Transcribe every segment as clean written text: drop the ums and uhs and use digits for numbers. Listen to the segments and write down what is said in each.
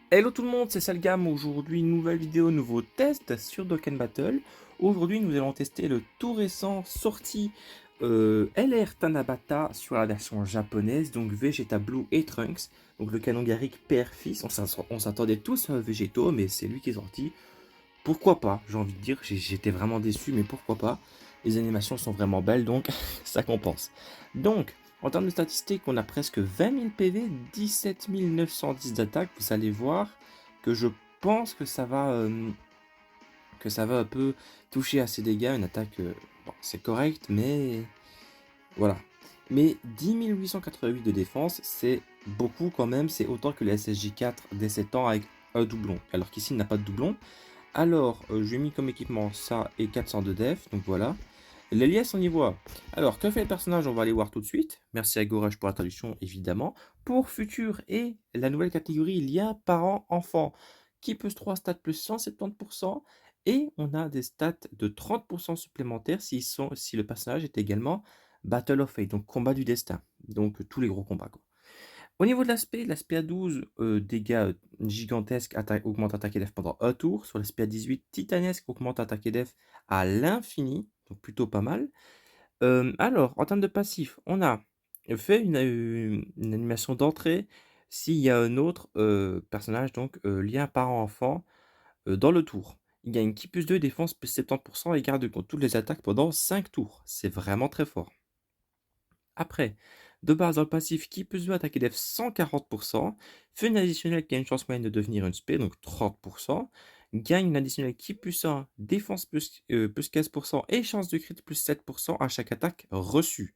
Hello tout le monde, c'est Salgam. Aujourd'hui, nouvelle vidéo, nouveau test sur Dokkan Battle. Aujourd'hui, nous allons tester le tout récent sorti LR Tanabata sur la version japonaise, donc Vegeta Blue et Trunks. Donc le canon Garrick père-fils, on s'attendait tous à un Végéto, mais c'est lui qui est sorti. Pourquoi pas, j'ai envie de dire, j'étais vraiment déçu, mais pourquoi pas. Les animations sont vraiment belles, donc ça compense. Donc, en termes de statistiques, on a presque 20 000 PV, 17 910 d'attaque. Vous allez voir que je pense que ça va un peu toucher à ses dégâts. Une attaque, bon, c'est correct, mais voilà. Mais 10 888 de défense, c'est beaucoup quand même. C'est autant que le SSJ4 dès 7 ans avec un doublon. Alors qu'ici, il n'a pas de doublon. Alors, j'ai mis comme équipement ça et 400 de def, donc voilà. Les liesses, on y voit. Alors, que fait le personnage? On va aller voir tout de suite. Merci à Gorage pour la traduction, évidemment. Pour futur et la nouvelle catégorie lien parent-enfant, qui plus 3 stats plus 170%. Et on a des stats de 30% supplémentaires si le personnage est également Battle of Fate, donc combat du destin. Donc tous les gros combats, quoi. Au niveau de l'aspect A12, dégâts gigantesques, augmente attaque et def pendant un tour. Sur l'aspect A18, titanesque, augmente attaque et def à l'infini, donc plutôt pas mal. Alors, en termes de passif, on a fait une animation d'entrée s'il y a un autre personnage, donc lien parent-enfant, dans le tour. Il gagne qui plus 2, défense plus 70% et garde contre toutes les attaques pendant 5 tours. C'est vraiment très fort. Après, de base dans le passif, qui peut se attaquer def 140%, fait une additionnelle qui a une chance moyenne de devenir une spé, donc 30%, gagne une additionnelle qui plus 1, défense plus 15% et chance de crit plus 7% à chaque attaque reçue.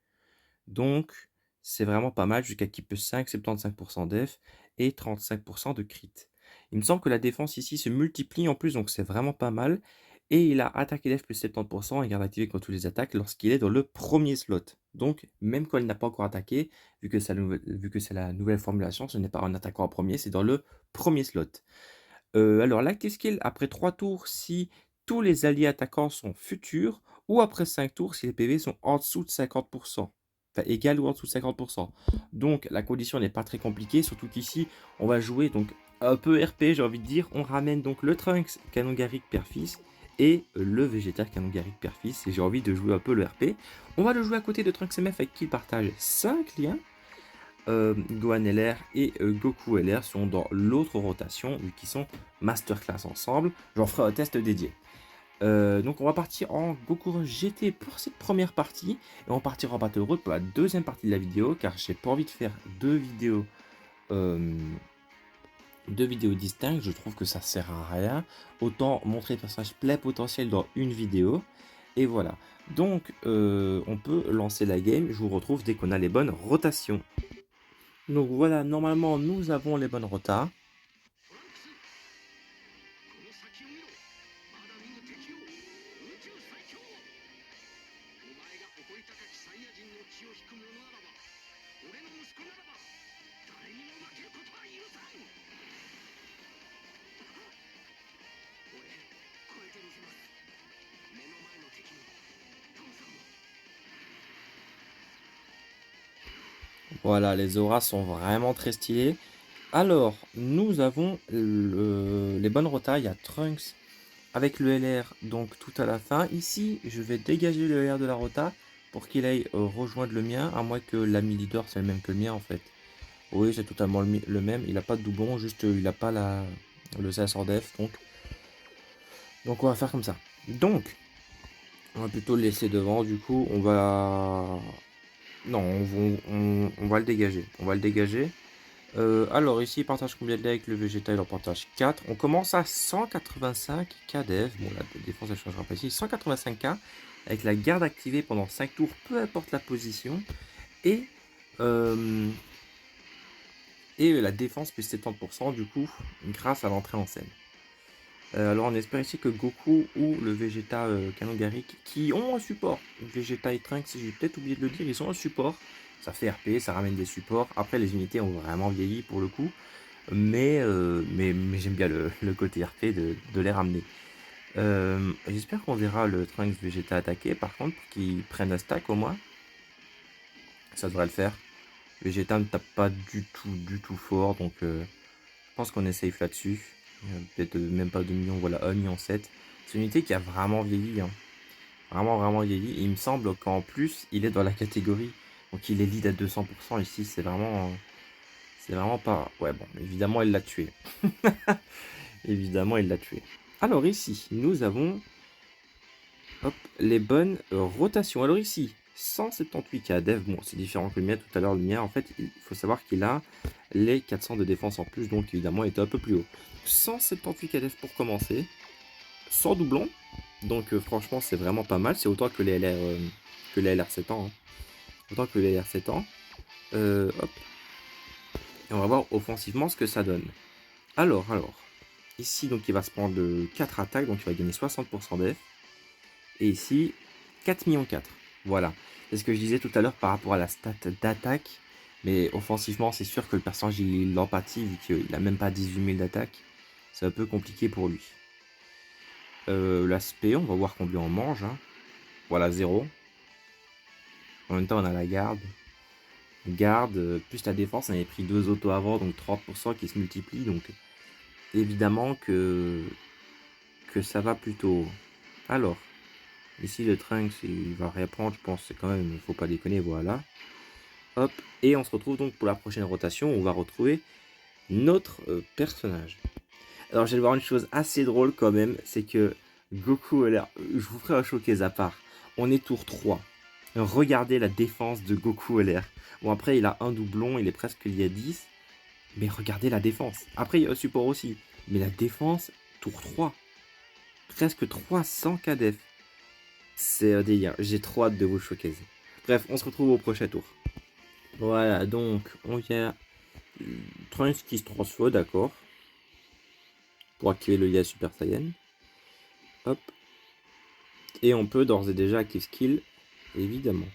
Donc, c'est vraiment pas mal, jusqu'à qui plus 5, 75% def et 35% de crit. Il me semble que la défense ici se multiplie en plus, donc c'est vraiment pas mal. Et il a attaqué def plus 70% et garde activé contre toutes les attaques lorsqu'il est dans le premier slot. Donc, même quand il n'a pas encore attaqué, vu que c'est la nouvelle formulation, ce n'est pas un attaquant en premier, c'est dans le premier slot. Alors, l'active skill, après 3 tours, si tous les alliés attaquants sont futurs, ou après 5 tours, si les PV sont en dessous de 50%. Enfin, égal ou en dessous de 50%. Donc, la condition n'est pas très compliquée, surtout qu'ici, on va jouer donc un peu RP, j'ai envie de dire. On ramène donc le Trunks Canon Garrick père-fils et le Végétal Canon Garrick père-fils. Et j'ai envie de jouer un peu le RP. On va le jouer à côté de Trunks MF avec qui il partage 5 liens. Gohan LR et Goku LR sont dans l'autre rotation, vu qu'ils sont masterclass ensemble. J'en ferai un test dédié. Donc on va partir en Goku Rush GT pour cette première partie, et on partira en Battle Road pour la deuxième partie de la vidéo, car j'ai pas envie de faire euh, deux vidéos distinctes, je trouve que ça sert à rien. Autant montrer le personnage plein potentiel dans une vidéo. Et voilà. Donc on peut lancer la game, je vous retrouve dès qu'on a les bonnes rotations. Donc voilà, normalement nous avons les bonnes rotas. Voilà, les auras sont vraiment très stylées. Alors, nous avons les bonnes rotas. Il y a Trunks avec le LR, donc tout à la fin. Ici, je vais dégager le LR de la rota pour qu'il aille rejoindre le mien, à moins que l'ami leader c'est le même que le mien en fait. Oui, c'est totalement le même. Il n'a pas de doublon, juste il n'a pas le 500 def. Donc on va faire comme ça. Donc, on va plutôt le laisser devant. Du coup, on va... Non, on va le dégager. On va le dégager. Alors ici, il partage combien de dés avec le végétal? Il en partage 4. On commence à 185 KDF. Bon, la défense, elle ne changera pas ici. 185K avec la garde activée pendant 5 tours, peu importe la position. Et, euh, et la défense plus 70% du coup, grâce à l'entrée en scène. Alors on espère ici que Goku ou le Vegeta Canon Garrick, qui ont un support, Vegeta et Trunks, j'ai peut-être oublié de le dire, ils ont un support. Ça fait RP, ça ramène des supports. Après, les unités ont vraiment vieilli pour le coup. Mais j'aime bien le côté RP de les ramener. J'espère qu'on verra le Trunks Vegeta attaquer, par contre, pour qu'il prenne un stack au moins. Ça devrait le faire. Vegeta ne tape pas du tout fort, donc Je pense qu'on est safe là-dessus. Peut-être même pas 2 millions, voilà, 1,7 million. C'est une unité qui a vraiment vieilli, hein. Vraiment, vraiment vieilli. Et il me semble qu'en plus, il est dans la catégorie. Donc il est lead à 200% ici. C'est vraiment... C'est vraiment pas... Ouais, bon, évidemment, il l'a tué. Évidemment, il l'a tué. Alors ici, nous avons... Hop, les bonnes rotations. Alors ici, 178k dev. Bon, c'est différent que le mien tout à l'heure. Le mien, en fait, il faut savoir qu'il a les 400 de défense en plus. Donc évidemment, il était un peu plus haut. 178k dev pour commencer. Sans doublon. Donc franchement, c'est vraiment pas mal. C'est autant que les LR 7 ans. Hein. Autant que les LR 7 ans. Hop. Et on va voir offensivement ce que ça donne. Alors. Ici, donc, il va se prendre 4 attaques. Donc, il va gagner 60% d'F. Et ici, 4 millions 4. Voilà. C'est ce que je disais tout à l'heure par rapport à la stat d'attaque. Mais offensivement, c'est sûr que le personnage, il l'empathie vu qu'il n'a même pas 18 000 d'attaque. C'est un peu compliqué pour lui. L'aspect, on va voir combien on mange. Hein. Voilà, 0. En même temps, on a la garde. Garde, plus la défense, on avait pris 2 autos avant, donc 30% qui se multiplient. Donc, évidemment que ça va plutôt. Alors, ici, le Trunks, il va reprendre, je pense, c'est quand même, il faut pas déconner, voilà. Hop, et on se retrouve donc pour la prochaine rotation, où on va retrouver notre personnage. Alors, je vais voir une chose assez drôle quand même, c'est que Goku, je vous ferai un showcase à part. On est tour 3. Regardez la défense de Goku LR. Bon, après, il a un doublon, il est presque lié à 10. Mais regardez la défense. Après, il y a un support aussi. Mais la défense, tour 3. Presque 300 KDF. C'est un délire. J'ai trop hâte de vous le showcaser. Bref, on se retrouve au prochain tour. Voilà, donc, on vient Trunks qui se transforme, d'accord. Pour activer le Lia Super Saiyan. Hop. Et on peut d'ores et déjà activer skill, évidemment.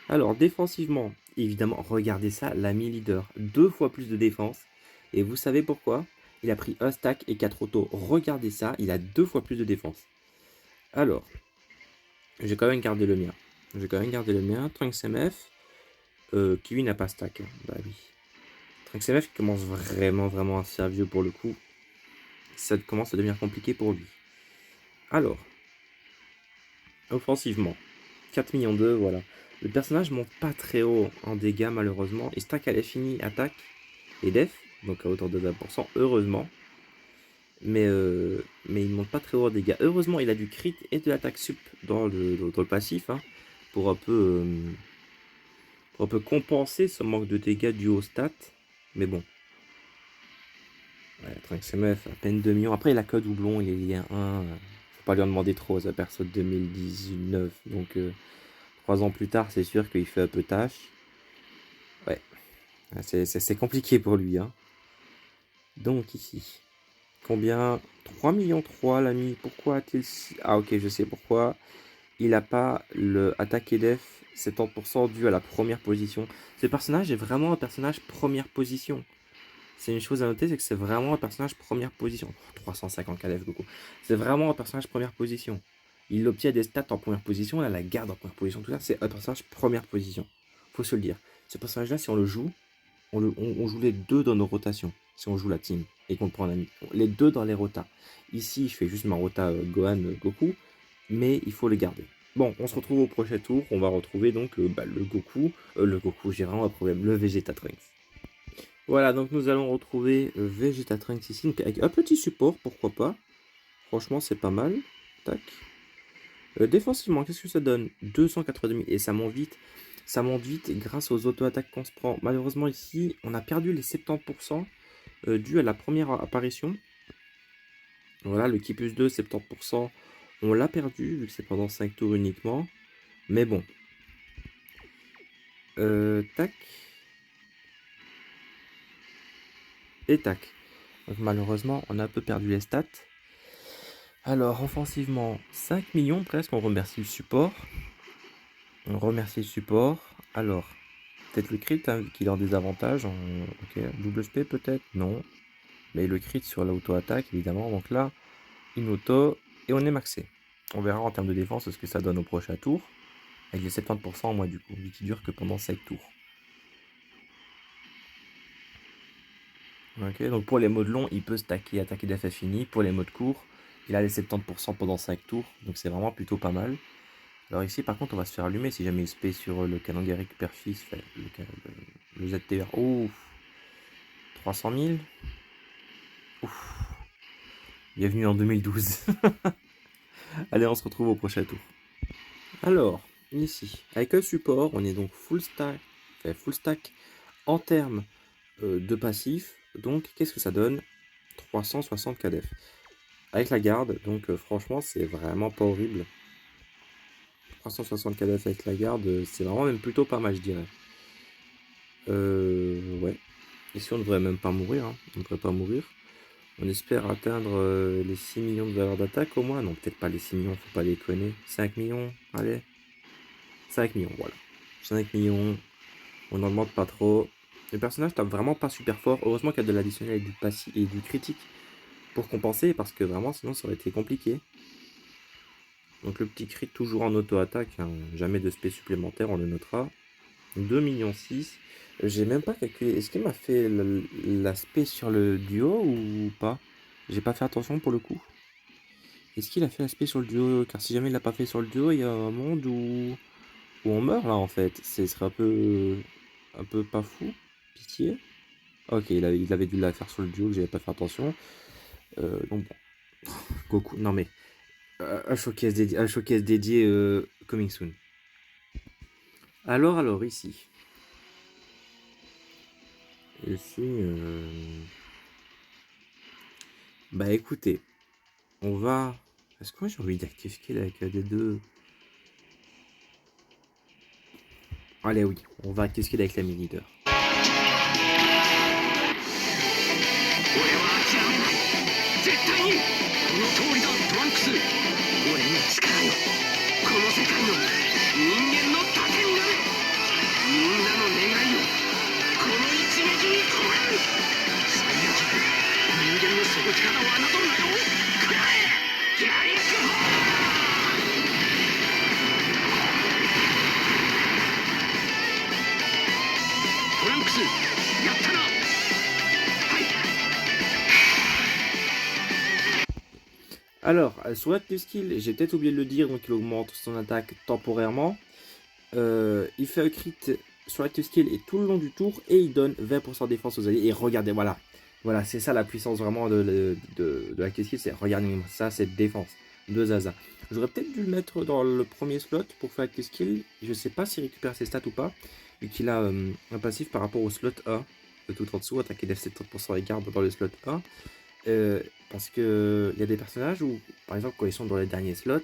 Alors, défensivement, évidemment, regardez ça, l'ami leader. 2 fois plus de défense. Et vous savez pourquoi? Il a pris un stack et 4 autos. Regardez ça, il a 2 fois plus de défense. Alors, j'ai quand même gardé le mien. Trunks MF, qui lui n'a pas stack. Hein. Bah oui. Trunks MF qui commence vraiment à se faire vieux pour le coup. Ça commence à devenir compliqué pour lui. Alors, offensivement, 4 millions 2, voilà. Le personnage monte pas très haut en dégâts malheureusement. Et stack à l'infini, attaque et def, donc à hauteur de 20%, heureusement. Mais il ne monte pas très haut en dégâts. Heureusement, il a du crit et de l'attaque sup dans le passif, hein, pour un peu compenser ce manque de dégâts dû au stat. Mais bon. Ouais, Trunks MF, à peine 2 millions. Après, il a que doublon, il est lié à 1. Faut pas lui en demander trop, ça perso de 2019. Donc, 3 ans plus tard, c'est sûr qu'il fait un peu tâche. Ouais, c'est compliqué pour lui. Hein. Donc, ici. Combien? 3 millions 3, l'ami. Pourquoi a-t-il... Ah, ok, je sais pourquoi. Il n'a pas le attaque et def 70% dû à la première position. Ce personnage est vraiment un personnage première position. C'est une chose à noter, c'est que c'est vraiment un personnage première position. 350 KDF, Goku. C'est vraiment un personnage première position. Il obtient des stats en première position, là, la garde en première position, tout ça, c'est un personnage première position. Faut se le dire. Ce personnage-là, si on le joue, on joue les deux dans nos rotations. Si on joue la team et qu'on prend un ami. Les deux dans les rotas. Ici, je fais juste ma rota Gohan Goku, mais il faut le garder. Bon, on se retrouve au prochain tour. On va retrouver donc le Goku. J'ai vraiment un problème. Le Vegeta Trunks. Voilà, donc nous allons retrouver Vegeta Trunks ici. Donc avec un petit support, pourquoi pas. Franchement, c'est pas mal. Tac. Défensivement, qu'est-ce que ça donne? 282 000. Et ça monte vite. Ça monte vite grâce aux auto-attaques qu'on se prend. Malheureusement, ici, on a perdu les 70% dû à la première apparition. Voilà, le Ki plus 2, 70%. On l'a perdu, vu que c'est pendant 5 tours uniquement. Mais bon. Tac. Et tac. Donc malheureusement, on a un peu perdu les stats. Alors, offensivement, 5 millions presque. On remercie le support. Alors, peut-être le crit, hein, vu qu'il a des avantages. Ok, double SP peut-être? Non. Mais le crit sur l'auto-attaque, évidemment. Donc là, une auto. Et on est maxé. On verra en termes de défense ce que ça donne au prochain tour. Avec les 70% en moins du coup, vu qu'il dure que pendant 5 tours. Ok, donc pour les modes longs, il peut stacker attaquer d'FF fini. Pour les modes courts, il a les 70% pendant 5 tours, donc c'est vraiment plutôt pas mal. Alors ici, par contre, on va se faire allumer si jamais il se paye sur le canon guerrier Père-Fils, le ZTR. Ouf, 300 000. Ouf, bienvenue en 2012. Allez, on se retrouve au prochain tour. Alors, ici, avec le support, on est donc full stack en termes de passif. Donc, qu'est-ce que ça donne? 360 KDF. Avec la garde, donc franchement, c'est vraiment pas horrible. 360 KDF avec la garde, c'est vraiment même plutôt pas mal, je dirais. Ouais. Ici, on ne devrait même pas mourir. Hein. On ne devrait pas mourir. On espère atteindre les 6 millions de valeur d'attaque au moins. Non, peut-être pas les 6 millions, faut pas les connaître. 5 millions, allez. 5 millions, voilà. 5 millions, on n'en demande pas trop. Le personnage tape vraiment pas super fort. Heureusement qu'il y a de l'additionnel et du passif et du critique pour compenser, parce que vraiment, sinon, ça aurait été compliqué. Donc le petit crit toujours en auto-attaque, hein. Jamais de spé supplémentaire, on le notera. 2 millions 6. J'ai même pas calculé. Est-ce qu'il m'a fait l'aspect sur le duo ou pas? J'ai pas fait attention pour le coup. Est-ce qu'il a fait l'aspect sur le duo? Car si jamais il l'a pas fait sur le duo, il y a un monde où on meurt là en fait. Ce serait un peu pas fou. Pitié. Ok, il avait dû la faire sur le duo que j'avais pas fait attention. Donc bon. Goku. Non mais. Un showcase dédié coming soon. Alors ici. Ici. Bah écoutez. On va. Est-ce que moi j'ai envie d'active skill avec des deux? Allez oui, on va active skill avec la mini leader. Alors, sur active skill, j'ai peut-être oublié de le dire, donc il augmente son attaque temporairement. Il fait un crit sur active skill et tout le long du tour, et il donne 20% de défense aux alliés. Et regardez, voilà. Voilà, c'est ça la puissance vraiment de l'active skill, c'est regardez ça, c'est défense de Zaza. J'aurais peut-être dû le mettre dans le premier slot pour faire active skill. Je sais pas s'il récupère ses stats ou pas, vu qu'il a un passif par rapport au slot A. Tout en dessous, attaquer def 70% et garde dans le slot A. Parce que il y a des personnages où, par exemple, quand ils sont dans les derniers slots,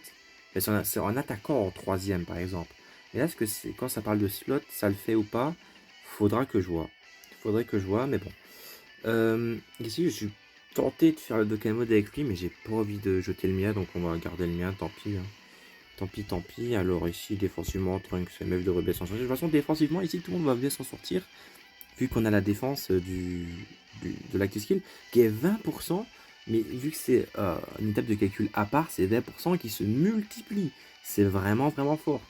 c'est en attaquant en troisième, par exemple. Et là, quand ça parle de slot, ça le fait ou pas? Faudra que je vois. Faudrait que je vois, mais bon. Ici, je suis tenté de faire le Dokkan Mode avec lui, mais j'ai pas envie de jeter le mien, donc on va garder le mien, tant pis. Hein. Tant pis. Alors ici, défensivement, Trunks, MF de rebelle sans changer. De toute façon, défensivement, ici, tout le monde va bien s'en sortir, vu qu'on a la défense de l'active skill, qui est 20%. Mais vu que c'est une étape de calcul à part, c'est 20% qui se multiplie. C'est vraiment, vraiment fort.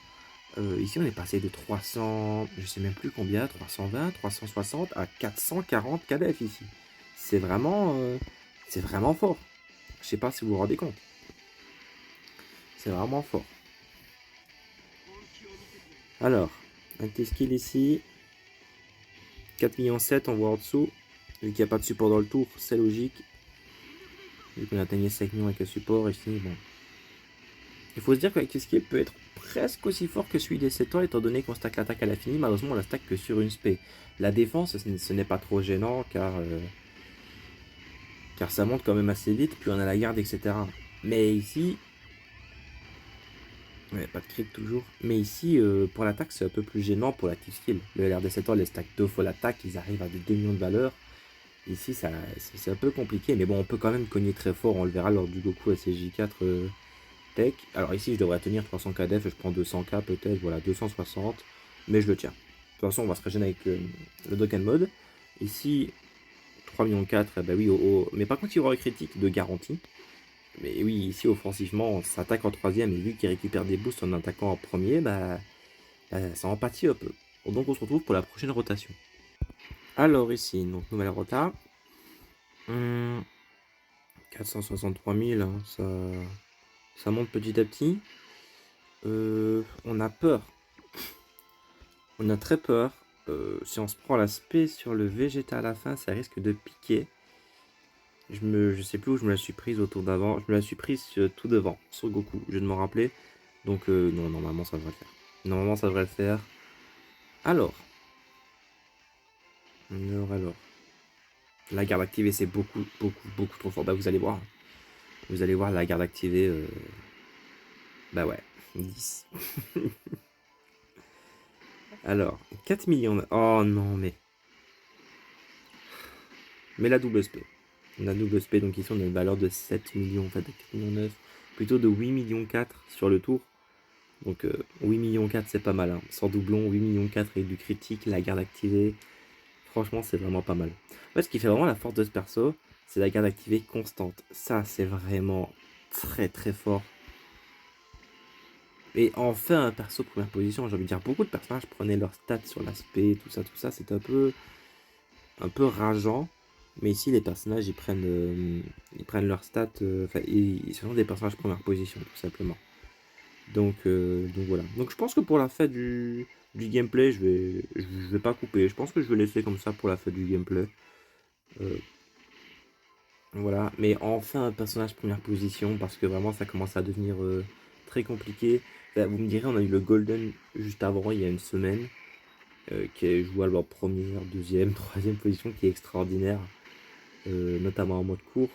Ici, on est passé de 300, je sais même plus combien, 320, 360 à 440 KDF ici. C'est vraiment fort. Je sais pas si vous vous rendez compte. C'est vraiment fort. Alors, active skill ici. 4 millions 7, on voit en dessous. Vu qu'il n'y a pas de support dans le tour, c'est logique. Vu qu'on a atteigné 5 millions avec le support, ici, bon. Il faut se dire que l'active skill peut être presque aussi fort que celui des 7 ans, étant donné qu'on stack l'attaque à l'infini. Malheureusement, on la stack que sur une spé. La défense, ce n'est pas trop gênant, car ça monte quand même assez vite, puis on a la garde, etc. Mais ici... Ouais, pas de crit toujours. Mais ici, pour l'attaque, c'est un peu plus gênant pour l'active skill. Le LR des 7 ans, les stack 2 fois l'attaque, ils arrivent à des 2 millions de valeur. Ici, c'est un peu compliqué, mais bon, on peut quand même cogner très fort, on le verra lors du Goku SSJ4 Tech. Alors ici, je devrais tenir 300 KDF, je prends 200K peut-être, voilà, 260, mais je le tiens. De toute façon, on va se régénérer avec le Dokkan Mode. Ici, 3 millions 4, bah oui, mais par contre, il y aura un critique de garantie. Mais oui, ici, offensivement, ça attaque en troisième, et vu qu'il récupère des boosts en attaquant en premier, ça empathie un peu. Donc on se retrouve pour la prochaine rotation. Alors ici, donc nouvelle rota. Hum, 463 000, hein, ça monte petit à petit. On a peur. On a très peur. Si on se prend l'aspect sur le Vegeta à la fin, ça risque de piquer. Je sais plus où je me la suis prise au tour d'avant. Je me la suis prise tout devant, sur Goku. Je viens de m'en rappeler. Donc non, normalement ça devrait le faire. Normalement ça devrait le faire. Alors. Alors. La garde activée, c'est beaucoup, beaucoup, beaucoup trop fort. Bah vous allez voir. Vous allez voir la garde activée. Bah ouais. 10. Alors, 4 millions. Oh non, mais. Mais la double SP. La double SP, donc ici on a une valeur de 7 millions, en fait, de 4 millions 9. Plutôt de 8 millions 4 sur le tour. Donc 8 millions 4, c'est pas mal. Hein. Sans doublon, 8 millions 4 et du critique, la garde activée. Franchement, c'est vraiment pas mal. En fait, ce qui fait vraiment la force de ce perso, c'est la garde activée constante. Ça, c'est vraiment très très fort. Et enfin, un perso première position, j'ai envie de dire, beaucoup de personnages prenaient leurs stats sur l'aspect, tout ça, c'est un peu rageant. Mais ici, les personnages, ils prennent leurs stats, enfin, ce sont des personnages première position, tout simplement. Donc voilà. Donc je pense que pour la fin du gameplay, je vais pas couper. Je pense que je vais laisser comme ça pour la fin du gameplay. Euh, voilà. Mais enfin, un personnage première position, parce que vraiment, ça commence à devenir très compliqué. Enfin, vous me direz, on a eu le Golden juste avant, il y a une semaine, qui est jouable en première, deuxième, troisième position, qui est extraordinaire. Notamment en mode court.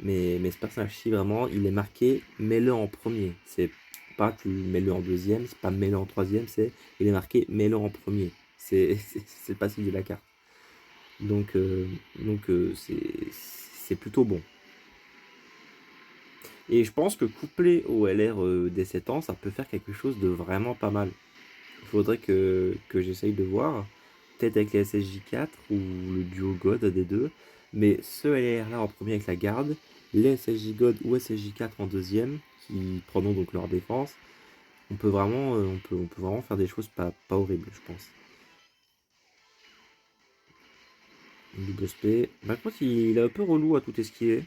Mais ce personnage-ci, vraiment, il est marqué mets-le en premier. C'est pas tu mets-le en deuxième, c'est pas mets-le en troisième, c'est il est marqué mets-le en premier. C'est le passif de la carte. Donc, c'est plutôt bon. Et je pense que couplé au LR des 7 ans, ça peut faire quelque chose de vraiment pas mal. Il faudrait que j'essaye de voir. Peut-être avec les SSJ4 ou le duo God des deux. Mais ce LR là en premier avec la garde, les SSJ God ou SSJ4 en deuxième, qui prendront donc leur défense, on peut vraiment faire des choses pas horribles, je pense. Double SP. Par contre, il est un peu relou à tout esquiver.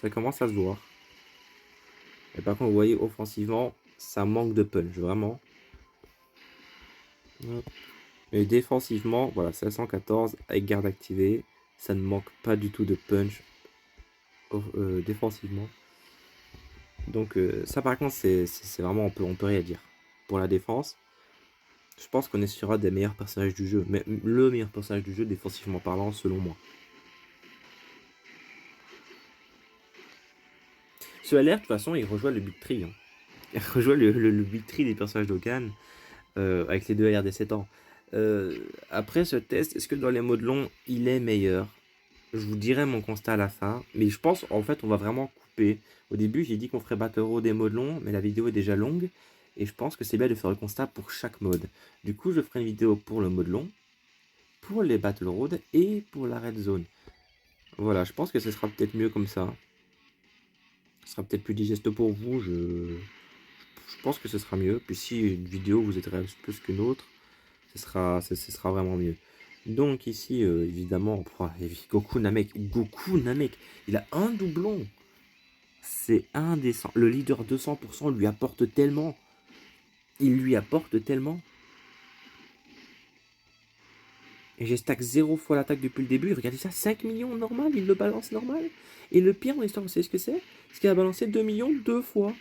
Ça commence à se voir. Et par contre, vous voyez, offensivement, ça manque de punch, vraiment. Et défensivement, voilà, 514 avec garde activée. Ça ne manque pas du tout de punch défensivement. Donc ça par contre c'est vraiment on peut rien dire. Pour la défense, je pense qu'on est sur un des meilleurs personnages du jeu. Mais le meilleur personnage du jeu défensivement parlant selon moi. Ce LR de toute façon il rejoint le Big Tree. Hein. Il rejoint le Big Tree des personnages d'Okan avec les deux LR des 7 ans. Après ce test, est-ce que dans les modes longs il est meilleur? Je vous dirai mon constat à la fin. Mais je pense en fait on va vraiment couper. Au début j'ai dit qu'on ferait Battle Road des modes longs, mais la vidéo est déjà longue. Et je pense que c'est bien de faire le constat pour chaque mode. Du coup je ferai une vidéo pour le mode long, pour les Battle Road et pour la Red Zone. Voilà, je pense que ce sera peut-être mieux comme ça. Ce sera peut-être plus digeste pour vous. Je pense que ce sera mieux. Puis si une vidéo vous intéresse plus qu'une autre, ce sera vraiment mieux. Donc ici, évidemment, Goku Namek, il a un doublon. C'est indécent. Le leader 200% lui apporte tellement. Il lui apporte tellement. Et j'ai stack 0 fois l'attaque depuis le début. Regardez ça, 5 millions normal, il le balance normal. Et le pire dans l'histoire, vous savez ce que c'est? C'est qu'il a balancé 2 millions 2 fois.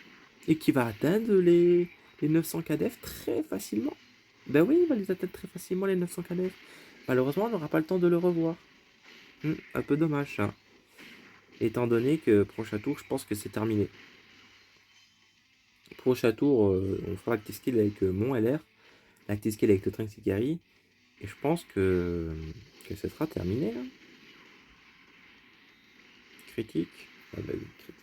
Et qui va atteindre les 900 KDF très facilement. Ben oui, il va les atteindre très facilement les 900 KDF. Malheureusement, on n'aura pas le temps de le revoir. Un peu dommage ça. Étant donné que prochain tour, je pense que c'est terminé. Prochain tour, on fera l'active skill avec mon LR. L'active skill avec le Trunks Ikari. Et je pense que ce sera terminé. Hein. Critique. Ah bah oui, critique.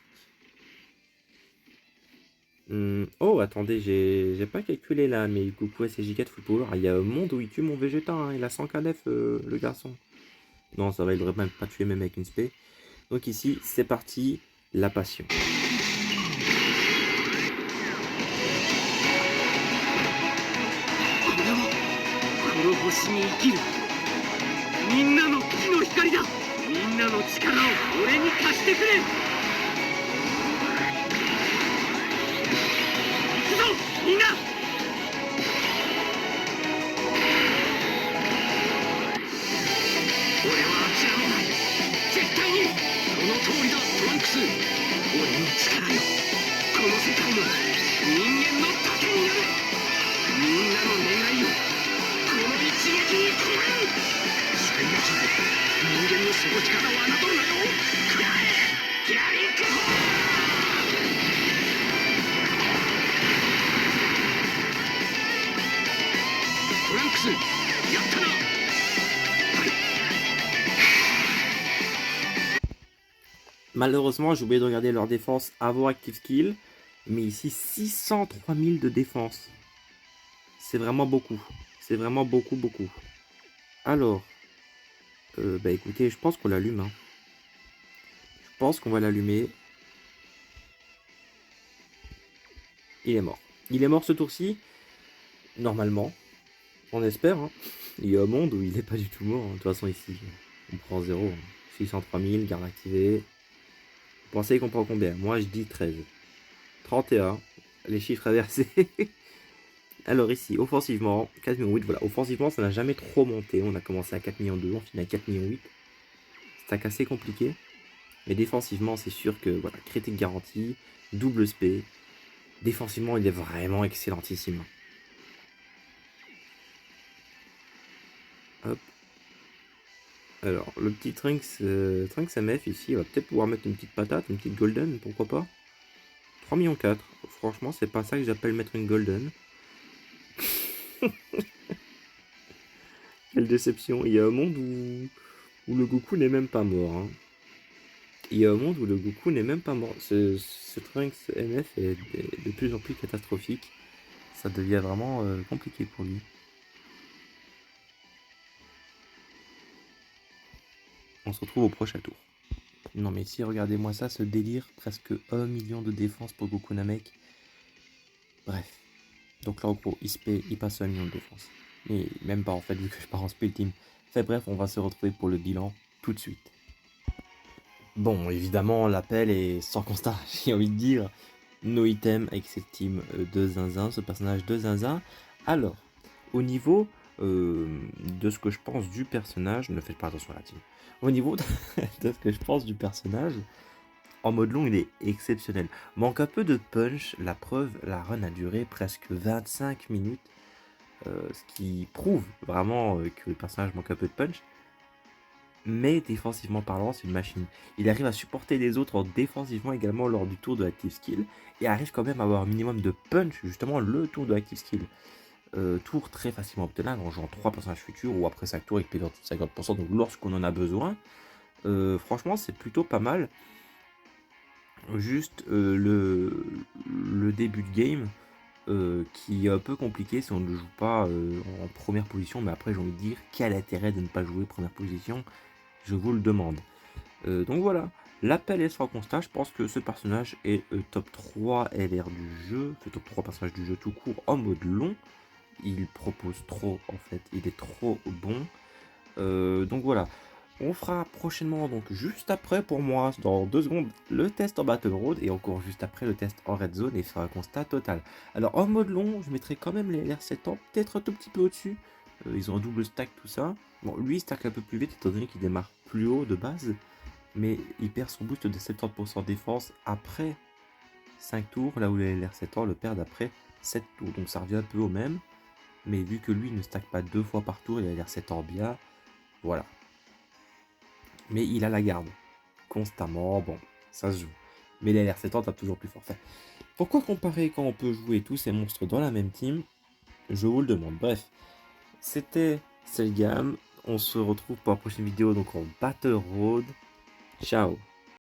Oh, attendez, j'ai pas calculé là, mais coucou SJ4 Full Power. Il y a un monde où il tue mon Vegeta. Hein. Il a 100 KDF, le garçon. Non, ça va, il devrait même pas tuer même avec une spé. Donc ici, c'est parti, la passion. 星に生きるみんなの木の光だみんなの力を俺に貸してくれ。行くぞみんな。俺は諦めない。絶対に。その通りだトランクス。俺の力よ、この世界の人間の盾になる。みんなの願いをこの一撃に込める。最悪人間の底力を侮るなよ。食らえギャリックホー。トランクスやったな。はい。 Malheureusement, j'ai oublié de regarder leur défense avant Active Skill. Mais ici, 603 000 de défense. C'est vraiment beaucoup. C'est vraiment beaucoup, beaucoup. Alors, bah écoutez, je pense qu'on l'allume. Hein. Je pense qu'on va l'allumer. Il est mort. Il est mort ce tour-ci. Normalement. On espère. Hein. Il y a un monde où il n'est pas du tout mort. Hein. De toute façon, ici, on prend 0. 603 000, garde activée. Vous pensez qu'on prend combien? Moi, je dis 13. 31. Les chiffres inversés. Alors ici, offensivement, 4 millions 8, voilà. Offensivement, ça n'a jamais trop monté. On a commencé à 4 millions 2, on finit à 4 millions 8. Stack assez compliqué. Mais défensivement, c'est sûr que, voilà, critique garantie, double SP. Défensivement, il est vraiment excellentissime. Hop. Alors, le petit Trunks MF ici, il va peut-être pouvoir mettre une petite patate, une petite golden, pourquoi pas. 3 millions 4. Franchement, c'est pas ça que j'appelle mettre une golden. Quelle déception. Il y a un monde où le Goku n'est même pas mort. Hein. Il y a un monde où le Goku n'est même pas mort. Ce Trunks MF est de plus en plus catastrophique. Ça devient vraiment compliqué pour lui. On se retrouve au prochain tour. Non mais si, regardez-moi ça, ce délire. Presque 1 million de défense pour Goku Namek. Bref. Donc là, en gros, il passe 1 million de défense. Mais même pas en fait, vu que je pars en spell team. Enfin bref, on va se retrouver pour le bilan tout de suite. Bon, évidemment, l'appel est sans constat, j'ai envie de dire. No item avec cette team de Zinzin, ce personnage de Zinzin. Alors, au niveau de ce que je pense du personnage, ne faites pas attention à la team. Au niveau de ce que je pense du personnage, en mode long, il est exceptionnel. Manque un peu de punch, la preuve, la run a duré presque 25 minutes. Ce qui prouve vraiment que le personnage manque un peu de punch. Mais défensivement parlant, c'est une machine. Il arrive à supporter les autres défensivement également lors du tour de Active Skill. Et arrive quand même à avoir un minimum de punch, justement, le tour de Active Skill. Tour très facilement obtenable en jouant 3 personnages futurs ou après 5 tours avec PV de 50%, donc lorsqu'on en a besoin. Franchement, c'est plutôt pas mal. Juste le début de game qui est un peu compliqué si on ne joue pas en première position. Mais après, j'ai envie de dire, quel intérêt de ne pas jouer première position? Je vous le demande. Donc voilà, l'appel est sans constat. Je pense que ce personnage est top 3 LR du jeu, fait top 3 personnage du jeu tout court en mode long. Il propose trop en fait, il est trop bon. Donc voilà, on fera prochainement, donc juste après pour moi, dans 2 secondes, le test en Battle Road et encore juste après le test en Red Zone et faire un constat total. Alors en mode long, je mettrai quand même les LR7 ans, peut-être un tout petit peu au-dessus. Ils ont un double stack tout ça. Bon, lui il stack un peu plus vite étant donné qu'il démarre plus haut de base. Mais il perd son boost de 70% défense après 5 tours, là où les LR7 ans le perdent après 7 tours. Donc ça revient un peu au même. Mais vu que lui ne stack pas 2 fois par tour, il a LR7 ans bien. Voilà. Mais il a la garde. Constamment, bon, ça se joue. Mais les LR7 ans tape toujours plus fort. Enfin, pourquoi comparer quand on peut jouer tous ces monstres dans la même team? Je vous le demande. Bref, c'était Selgam. On se retrouve pour la prochaine vidéo donc en Battle Road. Ciao.